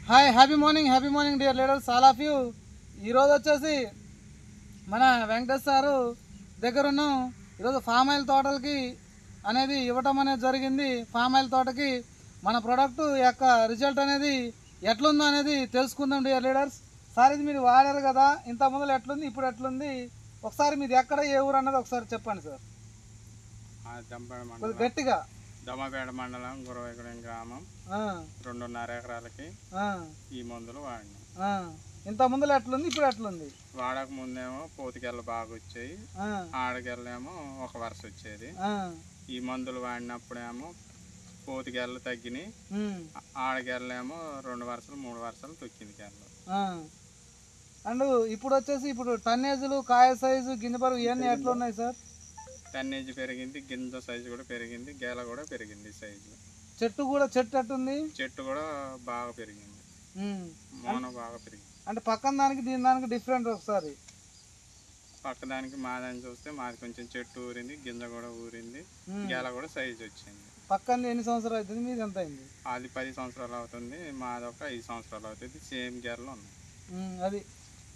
Hi happy morning dear leaders all of you. ఈరోజు వచ్చేసి మన వెంకటేష్ సారు దగ్గర ఉన్నాం. ఈరోజు ఫామ్ ఆయిల్ తోటలకి అనేది ఇవ్వటం అనేది జరిగింది. ఫామ్ ఆయిల్ తోటకి మన ప్రోడక్ట్ యొక్క రిజల్ట్ అనేది ఎట్లుందో అనేది తెలుసుకుందాం డియర్ లీడర్స్. సార్ ఇది మీరు వాడారు కదా, ఇంత ముందు ఎట్లుంది ఇప్పుడు ఎట్లుంది, ఒకసారి మీరు ఎక్కడ ఏ ఊరు అన్నది ఒకసారి చెప్పండి సార్ గట్టిగా. దమ్మపేట మండలం గురవైగూడెం గ్రామం 2.5 ఎకరాలకి ఈ మందులు వాడినాం. ఇంత ముందులో ఎట్లుంది ఇప్పుడు ఎట్లుంది? వాడక ముందేమో పోతికెళ్ళ బాగా వచ్చాయి, ఆడకెళ్ళేమో ఒక వరుస వచ్చేది. ఈ మందులు వాడినప్పుడేమో పోతికెళ్ళు తగ్గినాయి, ఆడకెళ్ళేమో 2 వరుసలు 3 వరుసలు తొక్కింది కెళ్ళు. అండ్ ఇప్పుడు వచ్చేసి ఇప్పుడు టన్నేజులు, కాయ సైజు, గింజ బరువు ఇవన్నీ ఎట్లా ఉన్నాయి సార్? టన్నేజ్ పెరిగింది, గింజ సైజు కూడా పెరిగింది, గేల కూడా పెరిగింది సైజు. చెట్టు ఎట్టుంది? చెట్టు కూడా బాగా పెరిగింది, మోన బాగా పెరిగింది. అంటే పక్కన దానికి దీని దానికి డిఫరెంట్. ఒకసారి పక్క దానికి మాదని చూస్తే మాది కొంచెం చెట్టు ఊరింది, గింజ కూడా ఊరింది, గేల కూడా సైజు వచ్చింది. పక్కన ఎన్ని సంవత్సరాలు అవుతుంది, మీది ఎంత అయింది? అది 10 సంవత్సరాలు అవుతుంది, మాది ఒక 5 సంవత్సరాలు అవుతుంది. సేమ్ గేర్లు ఉన్నాయి. అది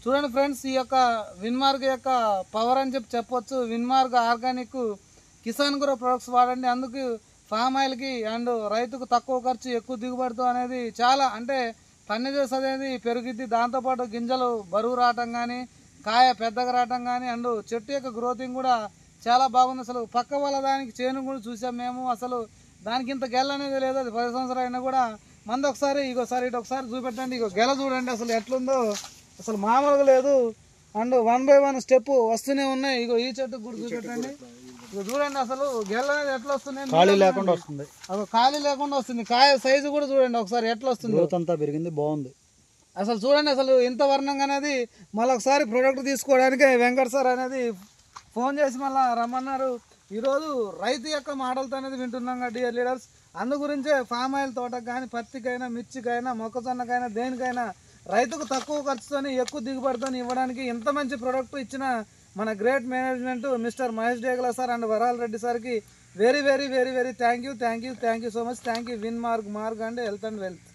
చూడండి ఫ్రెండ్స్, ఈ యొక్క విన్మార్గ్ యొక్క పవర్ అని చెప్పొచ్చు. విన్మార్గ్ ఆర్గానిక్ కిసాన్ గ్రో ప్రొడక్ట్స్ వాడండి. అందుకు ఫామ్ ఆయిల్కి అండ్ రైతుకు తక్కువ ఖర్చు ఎక్కువ దిగుబడితో అనేది చాలా అంటే టన్నేజెస్ అనేది పెరిగిద్ది. దాంతోపాటు గింజలు బరువు రావటం కానీ, కాయ పెద్దగా రావటం కానీ, అండ్ చెట్టు యొక్క గ్రోతింగ్ కూడా చాలా బాగుంది. అసలు పక్క వాళ్ళ దానికి చేను కూడా చూసాం మేము, అసలు దానికి ఇంత గెల అనేది లేదు. అది 10 సంవత్సరాలు అయినా కూడా మంది ఒకసారి ఇటు ఒకసారి చూపెట్టండి. ఇగో గెల చూడండి అసలు ఎట్లుందో, అసలు మామూలుగా లేదు. అండ్ 1 by 1 స్టెప్ వస్తూనే ఉన్నాయి. ఇగో ఈ చెట్టు కూడా చూపెట్టండి, ఇగో చూడండి అసలు గెల అనేది ఎట్లా వస్తుంది, ఖాళీ లేకుండా వస్తుంది. అదో ఖాళీ లేకుండా వస్తుంది. కాయ సైజు కూడా చూడండి ఒకసారి ఎట్లా వస్తుంది, అంతా పెరిగింది, బాగుంది. అసలు చూడండి అసలు ఇంత వర్ణంగా అనేది. మళ్ళీ ఒకసారి ప్రోడక్ట్ తీసుకోవడానికి వెంకట్ సార్ అనేది ఫోన్ చేసి మళ్ళీ రమ్మన్నారు. ఈరోజు రైతు యొక్క మాటలతో అనేది వింటున్నాం కదా డియర్ లీడర్స్. అందు గురించే ఫామ్ ఆయిల్ తోటకు కానీ, పత్తికైనా, మిర్చికైనా, మొక్కజొన్నకైనా, దేనికైనా రైతుకు తక్కువ ఖర్చుతోని ఎక్కువ దిగుబడితో ఇవ్వడానికి ఇంత మంచి ప్రోడక్ట్ ఇచ్చిన మన great management mister Mahesh Degala sir and Varal Reddy సార్కి very thank you so much. Thank you విన్ మార్గ్ అండ్ హెల్త్ అండ్ వెల్త్.